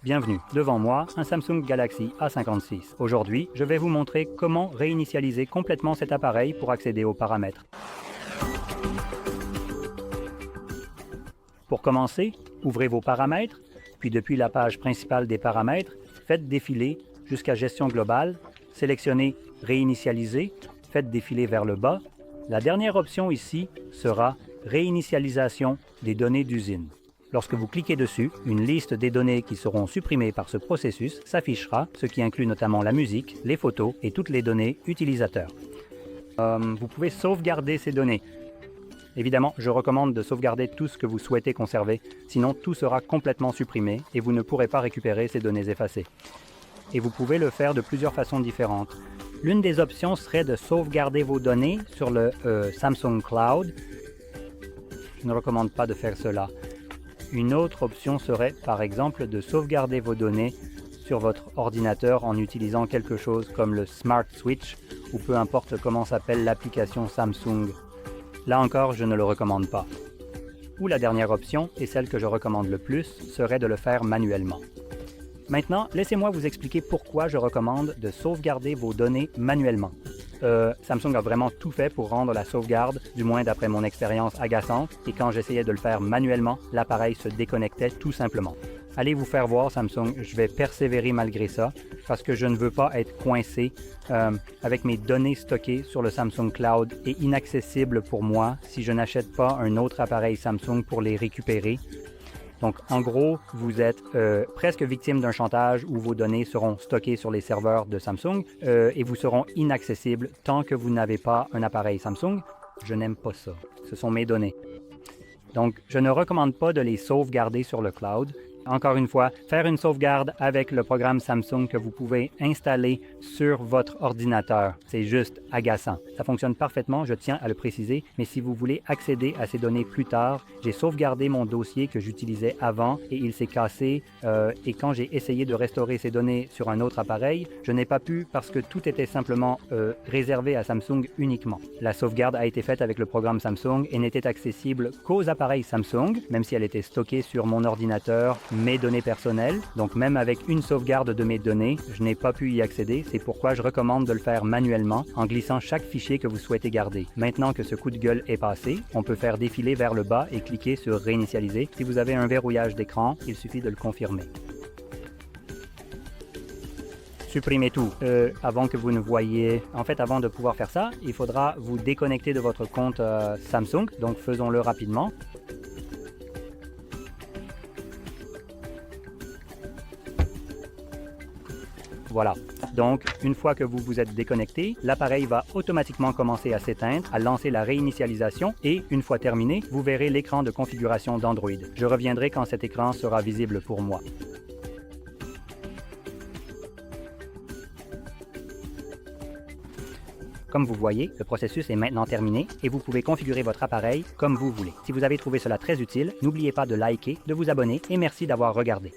Bienvenue, devant moi, un Samsung Galaxy A56. Aujourd'hui, je vais vous montrer comment réinitialiser complètement cet appareil pour accéder aux paramètres. Pour commencer, ouvrez vos paramètres, puis depuis la page principale des paramètres, faites défiler jusqu'à Gestion globale, sélectionnez Réinitialiser, faites défiler vers le bas. La dernière option ici sera Réinitialisation des données d'usine. Lorsque vous cliquez dessus, une liste des données qui seront supprimées par ce processus s'affichera, ce qui inclut notamment la musique, les photos et toutes les données utilisateurs. Vous pouvez sauvegarder ces données. Évidemment, je recommande de sauvegarder tout ce que vous souhaitez conserver, sinon tout sera complètement supprimé et vous ne pourrez pas récupérer ces données effacées. Et vous pouvez le faire de plusieurs façons différentes. L'une des options serait de sauvegarder vos données sur le Samsung Cloud. Je ne recommande pas de faire cela. Une autre option serait, par exemple, de sauvegarder vos données sur votre ordinateur en utilisant quelque chose comme le Smart Switch ou peu importe comment s'appelle l'application Samsung. Là encore, je ne le recommande pas. Ou la dernière option, et celle que je recommande le plus, serait de le faire manuellement. Maintenant, laissez-moi vous expliquer pourquoi je recommande de sauvegarder vos données manuellement. Samsung a vraiment tout fait pour rendre la sauvegarde, du moins d'après mon expérience, agaçante, et quand j'essayais de le faire manuellement, l'appareil se déconnectait tout simplement. Allez vous faire voir, Samsung, je vais persévérer malgré ça, parce que je ne veux pas être coincé avec mes données stockées sur le Samsung Cloud et inaccessibles pour moi si je n'achète pas un autre appareil Samsung pour les récupérer. Donc, en gros, vous êtes presque victime d'un chantage où vos données seront stockées sur les serveurs de Samsung et vous seront inaccessibles tant que vous n'avez pas un appareil Samsung. Je n'aime pas ça. Ce sont mes données. Donc, je ne recommande pas de les sauvegarder sur le cloud. Encore une fois, faire une sauvegarde avec le programme Samsung que vous pouvez installer sur votre ordinateur, c'est juste agaçant. Ça fonctionne parfaitement, je tiens à le préciser, mais si vous voulez accéder à ces données plus tard, j'ai sauvegardé mon dossier que j'utilisais avant et il s'est cassé et quand j'ai essayé de restaurer ces données sur un autre appareil, je n'ai pas pu parce que tout était simplement réservé à Samsung uniquement. La sauvegarde a été faite avec le programme Samsung et n'était accessible qu'aux appareils Samsung, même si elle était stockée sur mon ordinateur, mes données personnelles. Donc même avec une sauvegarde de mes données, je n'ai pas pu y accéder. C'est pourquoi je recommande de le faire manuellement en glissant chaque fichier que vous souhaitez garder. Maintenant que ce coup de gueule est passé, on peut faire défiler vers le bas et cliquer sur Réinitialiser. Si vous avez un verrouillage d'écran, il suffit de le confirmer. Supprimez tout. Avant que vous ne voyiez... En fait, avant de pouvoir faire ça, il faudra vous déconnecter de votre compte Samsung. Donc faisons-le rapidement. Voilà. Donc, une fois que vous vous êtes déconnecté, l'appareil va automatiquement commencer à s'éteindre, à lancer la réinitialisation et, une fois terminé, vous verrez l'écran de configuration d'Android. Je reviendrai quand cet écran sera visible pour moi. Comme vous voyez, le processus est maintenant terminé et vous pouvez configurer votre appareil comme vous voulez. Si vous avez trouvé cela très utile, n'oubliez pas de liker, de vous abonner et merci d'avoir regardé.